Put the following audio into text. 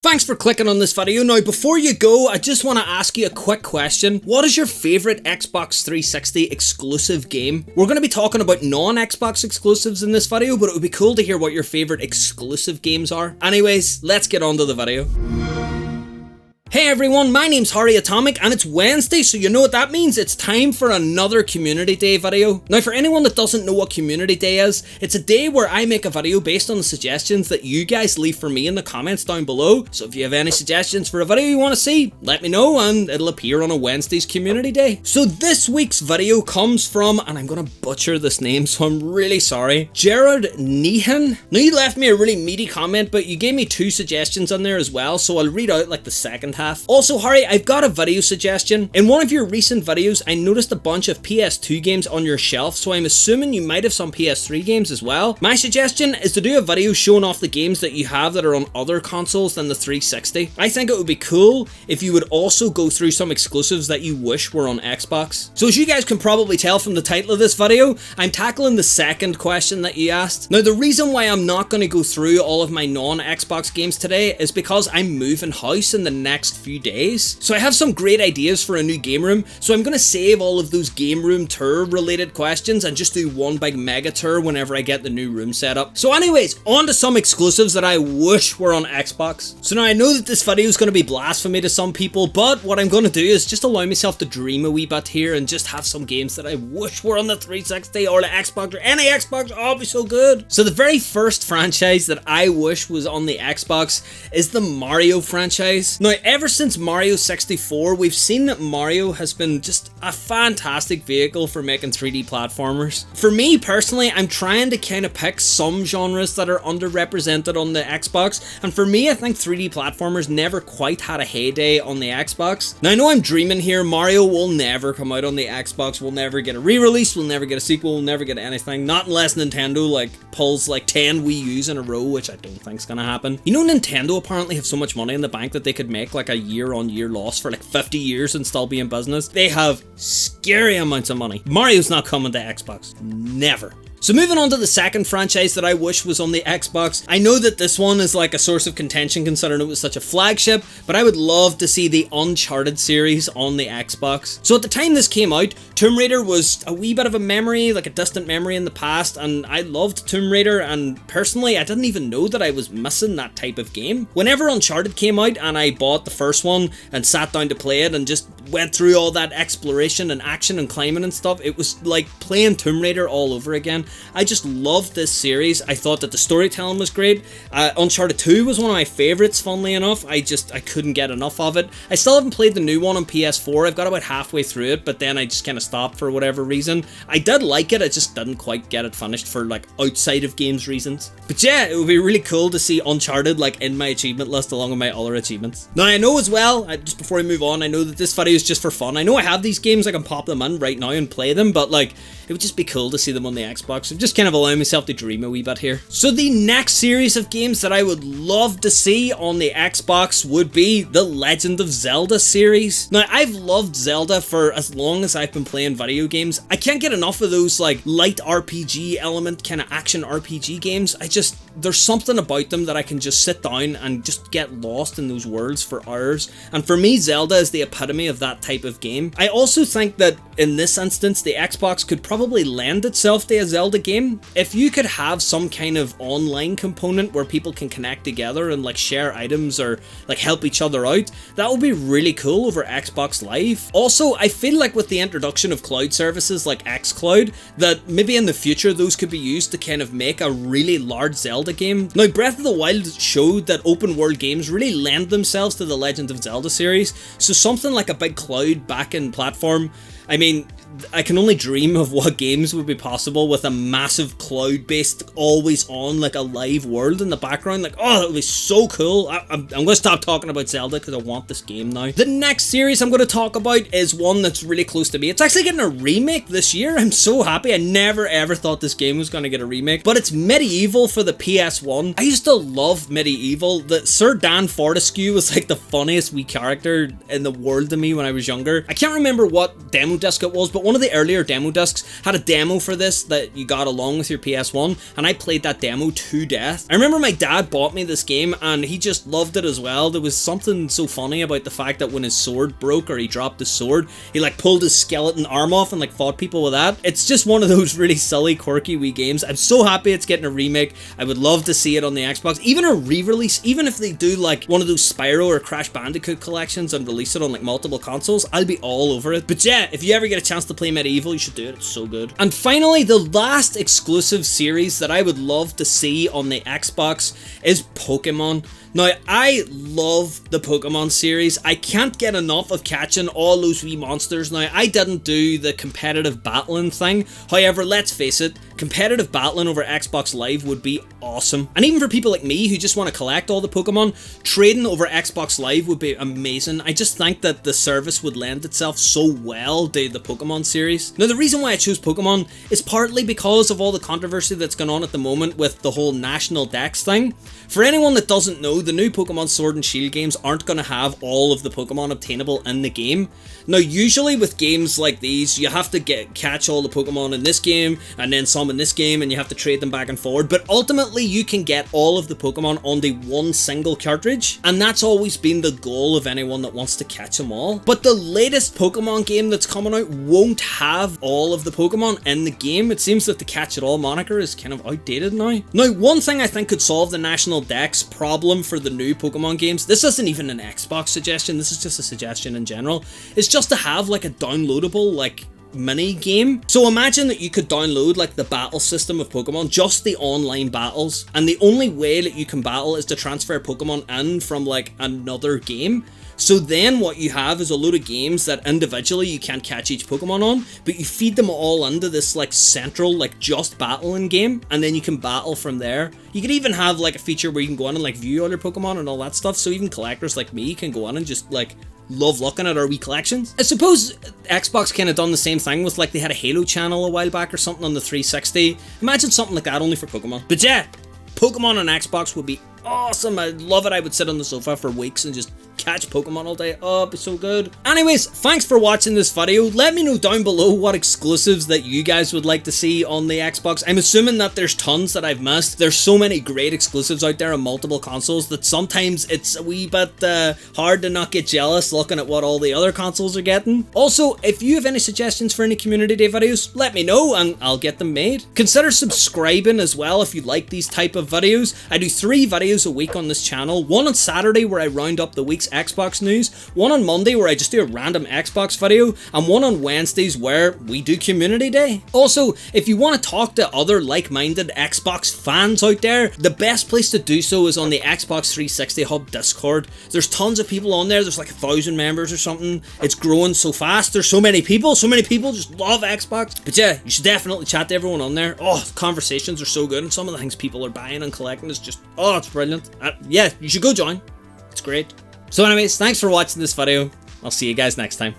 Thanks for clicking on this video. Now, before you go, I just want to ask you a quick question. What is your favourite Xbox 360 exclusive game? We're going to be talking about non-Xbox exclusives in this video, but it would be cool to hear what your favourite exclusive games are. Anyways, let's get on to the video. Hey everyone, my name's HarryAtomic and it's Wednesday, so you know what that means. It's time for another Community Day video. Now, for anyone that doesn't know what Community Day is, it's a day where I make a video based on the suggestions that you guys leave for me in the comments down below. So if you have any suggestions for a video you want to see, let me know and it'll appear on a Wednesday's Community Day. So this week's video comes from, and I'm gonna butcher this name, so I'm really sorry, Gerard Nehan. Now, you left me a really meaty comment, but you gave me two suggestions on there as well, so I'll read out like the second half. Also, Harry, I've got a video suggestion. In one of your recent videos, I noticed a bunch of PS2 games on your shelf, so I'm assuming you might have some PS3 games as well. My suggestion is to do a video showing off the games that you have that are on other consoles than the 360. I think it would be cool if you would also go through some exclusives that you wish were on Xbox. So as you guys can probably tell from the title of this video, I'm tackling the second question that you asked. Now, the reason why I'm not going to go through all of my non-Xbox games today is because I'm moving house in the next few days. So I have some great ideas for a new game room, so I'm going to save all of those game room tour related questions and just do one big mega tour whenever I get the new room set up. So anyways, on to some exclusives that I wish were on Xbox. So now I know that this video is going to be blasphemy to some people, but what I'm going to do is just allow myself to dream a wee bit here and just have some games that I wish were on the 360 or the Xbox or any Xbox. Oh, it'd be so good. So the very first franchise that I wish was on the Xbox is the Mario franchise. Now, ever since Mario 64, we've seen that Mario has been just a fantastic vehicle for making 3D platformers. For me personally, I'm trying to kind of pick some genres that are underrepresented on the Xbox, and for me, I think 3D platformers never quite had a heyday on the Xbox. Now, I know I'm dreaming here. Mario will never come out on the Xbox. We'll never get a re-release. We'll never get a sequel. We'll never get anything. Not unless Nintendo pulls 10 Wii U's in a row, which I don't think's gonna happen. You know, Nintendo apparently have so much money in the bank that they could make a year-on-year loss for 50 years and still be in business. They have scary amounts of money. Mario's not coming to Xbox. Never. So moving on to the second franchise that I wish was on the Xbox. I know that this one is a source of contention considering it was such a flagship, but I would love to see the Uncharted series on the Xbox. So at the time this came out, Tomb Raider was a wee bit of a memory, a distant memory in the past, and I loved Tomb Raider, and personally I didn't even know that I was missing that type of game. Whenever Uncharted came out and I bought the first one and sat down to play it and just went through all that exploration and action and climbing and stuff, it was like playing Tomb Raider all over again. I just loved this series. I thought that the storytelling was great. Uncharted 2 was one of my favourites, funnily enough. I couldn't get enough of it. I still haven't played the new one on PS4. I've got about halfway through it, but then I just kind of stopped for whatever reason. I did like it, I just didn't quite get it finished for outside of games reasons. But yeah, it would be really cool to see Uncharted in my achievement list along with my other achievements. Now I know as well, just before I move on, I know that this video is just for fun. I know I have these games, I can pop them in right now and play them, but it would just be cool to see them on the Xbox. So just kind of allowing myself to dream a wee bit here. So the next series of games that I would love to see on the Xbox would be the Legend of Zelda series. Now, I've loved Zelda for as long as I've been playing video games. I can't get enough of those light RPG element kind of action RPG games. There's something about them that I can just sit down and just get lost in those worlds for hours. And for me, Zelda is the epitome of that type of game. I also think that in this instance, the Xbox could probably lend itself to a Zelda game. If you could have some kind of online component where people can connect together and share items or help each other out, that would be really cool over Xbox Live. Also, I feel with the introduction of cloud services like xCloud, that maybe in the future those could be used to kind of make a really large Zelda game. Now, Breath of the Wild showed that open world games really lend themselves to the Legend of Zelda series, so something like a big cloud back-end platform, I mean, I can only dream of what games would be possible with a massive cloud-based, always-on, a live world in the background. Oh, that would be so cool. I'm going to stop talking about Zelda because I want this game now. The next series I'm going to talk about is one that's really close to me. It's actually getting a remake this year. I'm so happy. I never ever thought this game was going to get a remake, but it's Medieval for the PS1. I used to love Medieval. Sir Dan Fortescue was the funniest wee character in the world to me when I was younger. I can't remember what demo disc it was, but but one of the earlier demo discs had a demo for this that you got along with your PS1, and I played that demo to death. I remember my dad bought me this game and he just loved it as well. There was something so funny about the fact that when his sword broke or he dropped his sword, he like pulled his skeleton arm off and like fought people with that. It's just one of those really silly, quirky wee games. I'm so happy it's getting a remake. I would love to see it on the Xbox, even a re-release, even if they do like one of those Spyro or Crash Bandicoot collections and release it on like multiple consoles, I'll be all over it. But yeah, if you ever get a chance to play Medieval, you should do it. It's so good. And finally, the last exclusive series that I would love to see on the Xbox is Pokemon. Now, I love the Pokemon series. I can't get enough of catching all those wee monsters. Now, I didn't do the competitive battling thing. However, let's face it, competitive battling over Xbox Live would be awesome. And even for people like me who just want to collect all the Pokemon, trading over Xbox Live would be amazing. I just think that the service would lend itself so well to the Pokemon series. Now, the reason why I chose Pokemon is partly because of all the controversy that's going on at the moment with the whole National Dex thing. For anyone that doesn't know, the new Pokemon Sword and Shield games aren't going to have all of the Pokemon obtainable in the game. Now, usually with games like these, you have to catch all the Pokemon in this game, and then some in this game, and you have to trade them back and forward, but ultimately you can get all of the Pokemon on the one single cartridge, and that's always been the goal of anyone that wants to catch them all. But the latest Pokemon game that's coming out won't have all of the Pokemon in the game. It seems that the Catch It All moniker is kind of outdated now. Now, one thing I think could solve the National Dex problem for the new Pokemon games, this isn't even an Xbox suggestion, this is just a suggestion in general, is just to have like a downloadable like mini game. So imagine that you could download like the battle system of Pokemon, just the online battles, and the only way that you can battle is to transfer Pokemon in from like another game. So then what you have is a load of games that individually you can't catch each Pokemon on, but you feed them all into this like central like just battling game, and then you can battle from there. You could even have like a feature where you can go on and like view other Pokemon and all that stuff, so even collectors like me can go on and just like love looking at our wee collections. I suppose Xbox kind of done the same thing with like they had a Halo channel a while back or something on the 360. Imagine something like that only for Pokemon. But yeah, Pokemon on Xbox would be awesome. I'd love it. I would sit on the sofa for weeks and just catch Pokemon all day. Oh, it'd be so good. Anyways, thanks for watching this video. Let me know down below what exclusives that you guys would like to see on the Xbox. I'm assuming that there's tons that I've missed. There's so many great exclusives out there on multiple consoles that sometimes it's a wee bit hard to not get jealous looking at what all the other consoles are getting. Also, if you have any suggestions for any community day videos, let me know and I'll get them made. Consider subscribing as well if you like these type of videos. I do 3 videos a week on this channel. One on Saturday where I round up the week's Xbox news, one on Monday where I just do a random Xbox video, and one on Wednesdays where we do community day. Also, if you want to talk to other like-minded Xbox fans out there, the best place to do so is on the Xbox 360 Hub Discord. There's tons of people on there. There's like 1,000 members or something. It's growing so fast. There's so many people just love Xbox. But yeah, you should definitely chat to everyone on there. Oh, the conversations are so good, and some of the things people are buying and collecting is just, oh, it's brilliant. Yeah, you should go join. It's great. So anyways, thanks for watching this video. I'll see you guys next time.